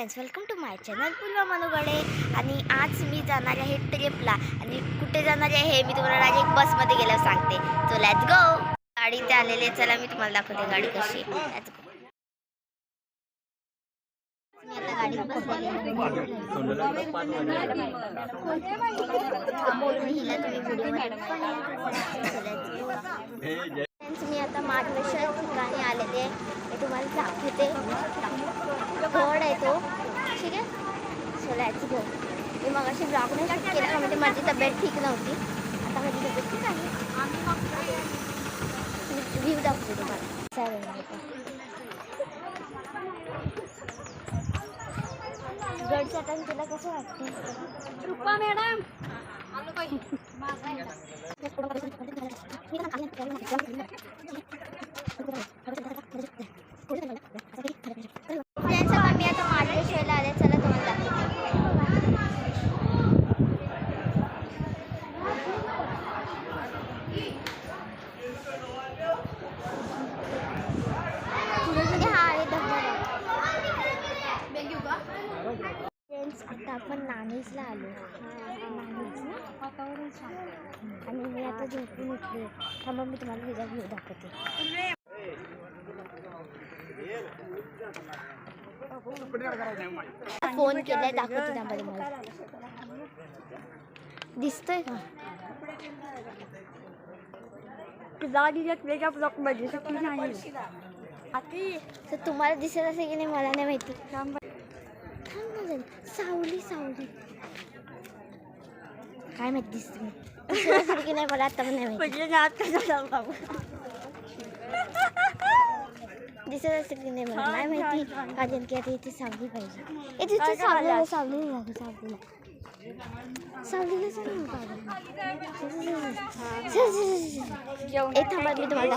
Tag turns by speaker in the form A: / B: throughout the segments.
A: Friends, welcome to my channel Purva Manogade. आणि आज मी जाणार आहे ट्रिपला. आणि कुठे जाणार आहे हे मी तुम्हाला डायरेक्ट बसमध्ये गेल्यावर सांगते. So let's go. गाडी ते आलेले, चला मी तुम्हाला दाखवते गाडी कशी. मी आता गाडीत बसलेली आहे. मी आता महाबळेश्वर ठिकाणी आलेले मी तुम्हाला दाखवते. गड आहे तो, ठीक आहे. So let's go. मी मग अशी ब्लॉग नाही शूट केला का, म्हणजे माझी तब्येत ठीक नव्हती. आता माझी तब्येत ठीक आहे. व्ह्यू दाखवते तुम्हाला. गडच्या टाइम तुला कसं वाटतं रुपा मॅडम? मी आता महाबळेश्वरला आले, चला तुम्हाला फ्रेंड्स, आता आपण नाणीजला आलो. नाणीज वातावरण छान आणि मी आता झोपून उठले. थांबा मी तुम्हाला हिचा व्ह्यू दाखवते. फोन केलाय, दाखवते थांबा तुम्हाला. दिसतोय का? तर तुम्हाला दिसत असेल की नाही मला नाही माहिती. सावली सावली काय माहिती दिसते मी की नाही मला आता पण नाही माहिती. दिसत असेल की नाही मला नाही माहिती. कारण की आता इथे सावली पाहिजे. तिथे सावलीला सावलीला लागू सावलीला सावलीला थांबा मी तुम्हाला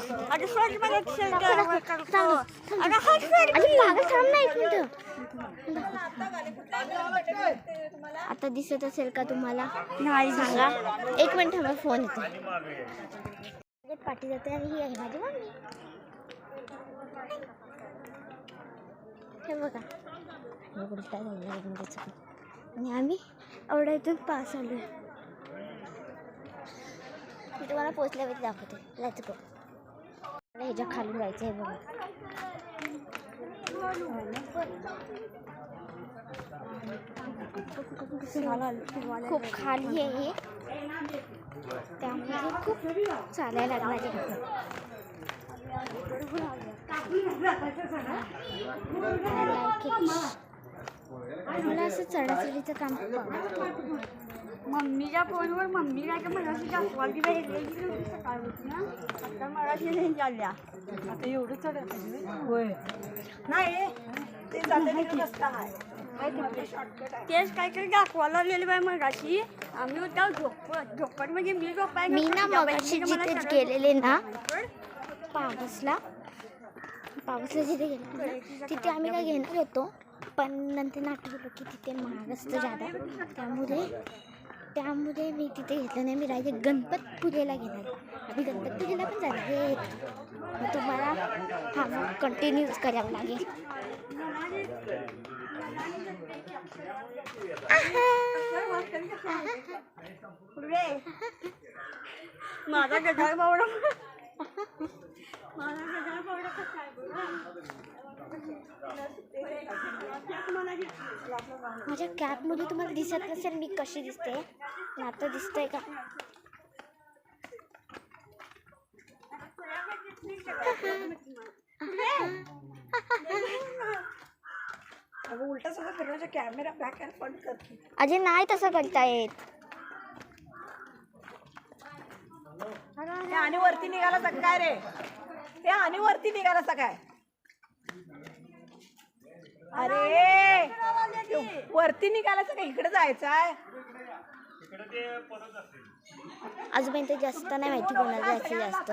A: आता दिसत असेल का तुम्हाला? नाही सांगा. एक मिनिट थांबा, फोन येतो. पाठी जाते आणि ही आहे माझी मम्मी. हे बघा आणि आम्ही एवढा इथून पास आलो. मी तुम्हाला पोचल्यावरती दाखवते. Let's go. ह्याच्या खाली जायचं आहे बघा. खूप खाली आहे हे, त्यामुळे खूप चालायला लागणार आहे. मला असं चढाचढीचं काम
B: मम्मीच्या फोनवर मम्मी काय मनाशी दाखवायची सकाळ होती ना. आता मराठी नाही चालल्या. आता एवढं चढत होय नाही तेच काहीतरी दाखवायला आलेले बाय मगाशी. आम्ही होत्या झोपड म्हणजे मी झोपाय.
A: मी ना मगाशी जिथे गेलेले ना पावसला जिथे गेले तिथे आम्ही काय घेणार होतो, पण नंतर आठवलं की तिथे महाग असतं जादा. त्यामुळे मी तिथे घेतलं नाही. मी डायरेक्ट गणपतपुरेला घेणार. आम्ही गणपतपुरेला पण जाणार आहे. मग तुम्हाला हा मग कंटिन्यूच करावं लागेल.
B: माझा गटाळ पावडा
A: माझ्या कॅपमध्ये तुम्हाला दिसत नसेल मी कशी दिसते. आता दिसतंय का?
B: उलटा सगळं फिरवायचा कॅमेरा बॅक अँड फ्रंट करते.
A: अजय नाही तसं करता येत.
B: आणि वरती निघाला काय रे? ते आणि वरती निघाला काय? अरे वरती निघाला का? इकडे जायचं आहे.
A: अजून ते जास्त नाही माहिती कोणाला जायचं जास्त.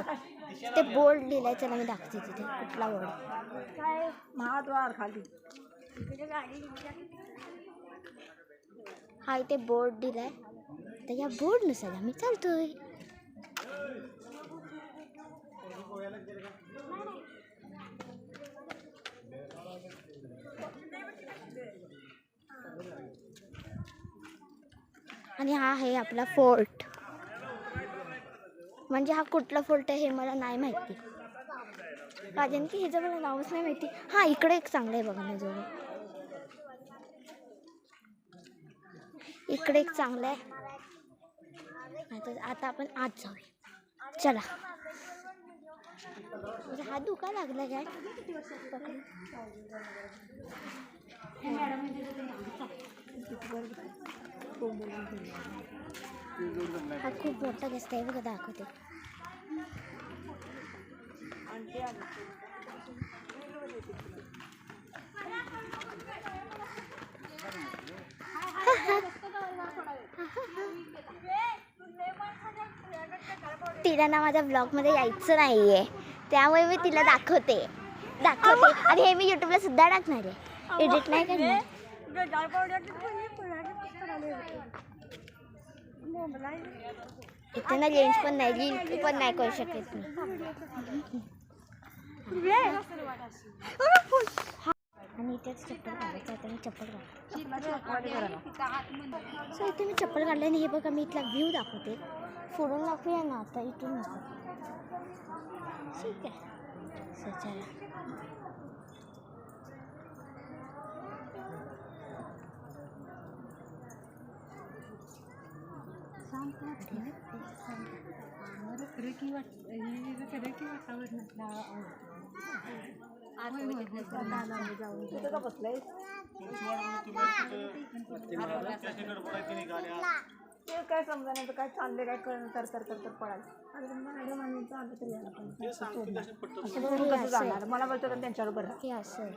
A: ते बोर्ड लिहिलाय, चला मी दाखवते तिथे कुठला बोर्ड.
B: काय महाद्वार खाली
A: हा इथे बोर्ड दिलाय. तर या बोर्डनुसार आम्ही चालतोय. आणि हा आहे आपला फोर्ट. म्हणजे हा कुठला फोर्ट आहे हे मला नाही माहिती, कारण की ह्याचं मला नावच नाही माहिती. हां, इकडे एक चांगलं आहे बघण्याजवळ. इकडे एक चांगलं आहे. आता आपण आत जाऊया, चला. हात दुखा लागला काय? हा खूप मोठा रस्ता आहे बघा, दाखवते. तिला ना माझ्या ब्लॉगमध्ये यायचं नाही आहे, त्यामुळे मी तिला दाखवते. आणि हे मी यूट्यूबला सुद्धा टाकणार आहे, एडिट नाही करणार. इथे ना रेंज पण नाही, लिंक पण नाही करू शकत मी. आणि इथेच चप्पल काढायचं आहे, मी चप्पल काढते. सो इथे मी चप्पल काढले आणि हे बघा, मी इथला व्ह्यू दाखवते. फोडून दाखवूया ना आता इथून नको, ठीक आहे. सो चला.
B: काय समजा काय चालले काय तर पडायला आलं तरी कसं जाणार. मला बोलतो त्यांच्याबरोबर
A: हे असं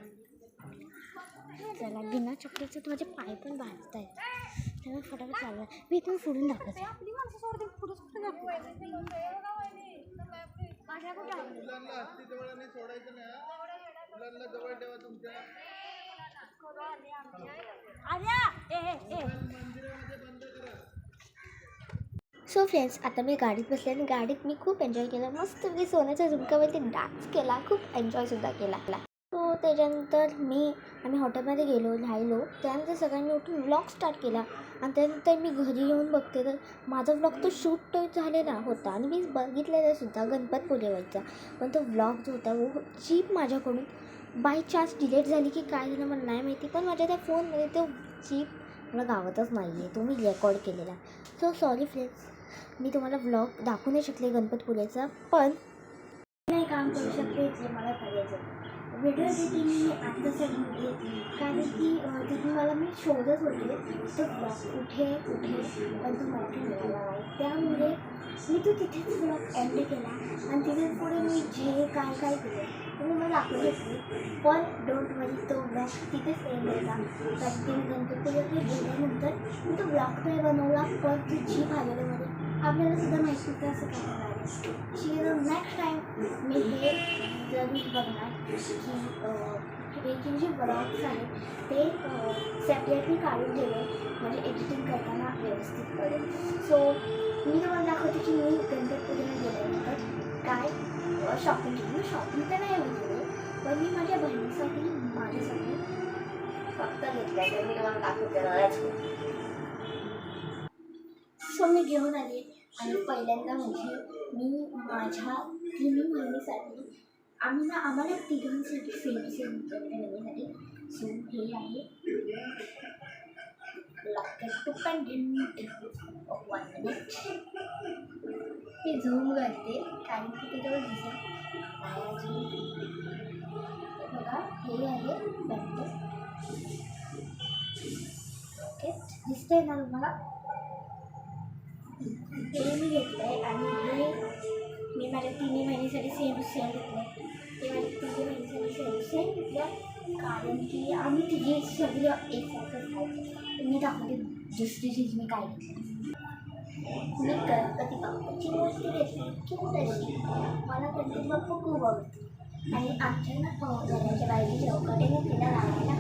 A: चला, बिना चपलीचं तर माझे पाय पण भाजत आहेत, त्यामुळे फटाफट चालू. मी इथून फोडून दाखवते. सो फ्रेंड्स, आता मी गाडीत बसले आणि गाडीत मी खूप एन्जॉय केलं. मस्त मी सोन्याच्या झुमक्यावरती डान्स केला, खूप एन्जॉयसुद्धा केला. सो त्याच्यानंतर आम्ही हॉटेलमध्ये गेलो, राहिलो. त्यानंतर सगळ्यांनी उठून व्लॉग स्टार्ट केला. आणि त्यानंतर मी घरी येऊन बघते तर माझा व्लॉग तो शूट झालेला होता आणि मी बघितलेला सुद्धा गणपतपुळेवरचा. पण तो व्लॉग जो होता वो चीप माझ्याकडून बाय चान्स डिलीट झाली की काय झालं मला नाही माहिती. पण माझ्या त्या फोनमध्ये तो चीप मला गावतच नाही आहे, तो मी रेकॉर्ड केलेला. सो सॉरी फ्रेंड्स, मी तुम्हाला व्लॉग दाखवू नाही शकले गणपतपुळेचा. पण नाही काम करू शकते जे मला करायचं. व्हिडिओ एडिटिंग मी आत्तासाठी घेतली, कारण की तिथे मला मी शोधत होते तो ब्लॉग कुठे पण तो मला मिळाला नाही. त्यामुळे मी तो तिथेच ब्लॉग एंड केला आणि तिथून पुढे मी जे काय केलं ते मी मला दाखवू शकते. पण डोंट वरी, तो ब्लॉग तिथेच एंड होता. कारण की मी गणपतीपुळेकडे गेल्यानंतर मी तो ब्लॉग नाही बनवला, पण ती जीप आलेल्यामध्ये आपल्याला सुद्धा माहिती होतं असं काय होणार आहे. नेक्स्ट टाईम मी हे जरूर बघणार की जे ब्लॉग्स आहेत ते सेपरेटली काढून ठेवेल, म्हणजे एडिटिंग करताना व्यवस्थित पडेल. सो मी तुम्हाला दाखवते की मी गणपतपुळेला गेल्यानंतर काय शॉपिंग केली. मी शॉपिंग तर नाही होते, पण मी माझ्या बहिणीसाठी माझ्यासाठी फक्त घेतलं. मी तुम्हाला दाखवते. सो मी घेऊन आले आणि पहिल्यांदा म्हणजे मी माझ्या 3 बहिणीसाठी आम्हाला तिघांसाठी सेम बहिणीसाठी. सो हे आहे लॉकेट टू पेंडेंट. 1 मिनिट मी झूम करते कारण की त्याच्यावर दिसेल. बघा, हे आहे पेंडेंट. ओके, दिसतंय ना तुम्हाला? हे मी घेतलं आहे आणि हे मी माझ्या 3 बहिणीसाठी सेम घेतलं आहे. ते माझ्या 3 बहिणीसाठी सेम घेतलं कारण की आम्ही तिघे सगळे एकसारखंच खायचं. मी दाखवते दुसरी चीज मी काय घेतली. मी गणपती बाप्पाची मूर्ती घेतली, क्यूट अशी. मला गणपती बाप्पा खूप आवडते आणि आमच्या घराच्या बाहेरची चौकटीने तिला लावायला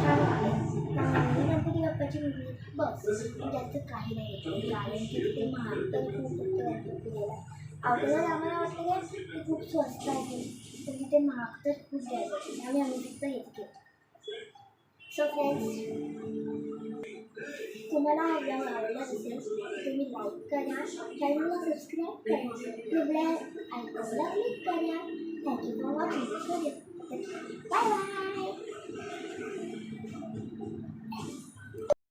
A: छान वाटते. गणपती बाप्पाची मूर्ती बस, जास्त काही नाही घेतलं कारण की तिथे महाग तर खूप गणपतीला अगोदर आम्हाला वाटलं की खूप स्वस्त आहे, तर तिथे महाग तर खूप द्यायचं आणि आम्ही तिथं हेच घेतो. सो फ्रेंड्स, तुम्हाला हा ब्लॉग आवडला असेल तुम्ही लाईक करा, चॅनलला सबस्क्राईब करा, बेल आयकॉनला क्लिक करा. Thank you for watching.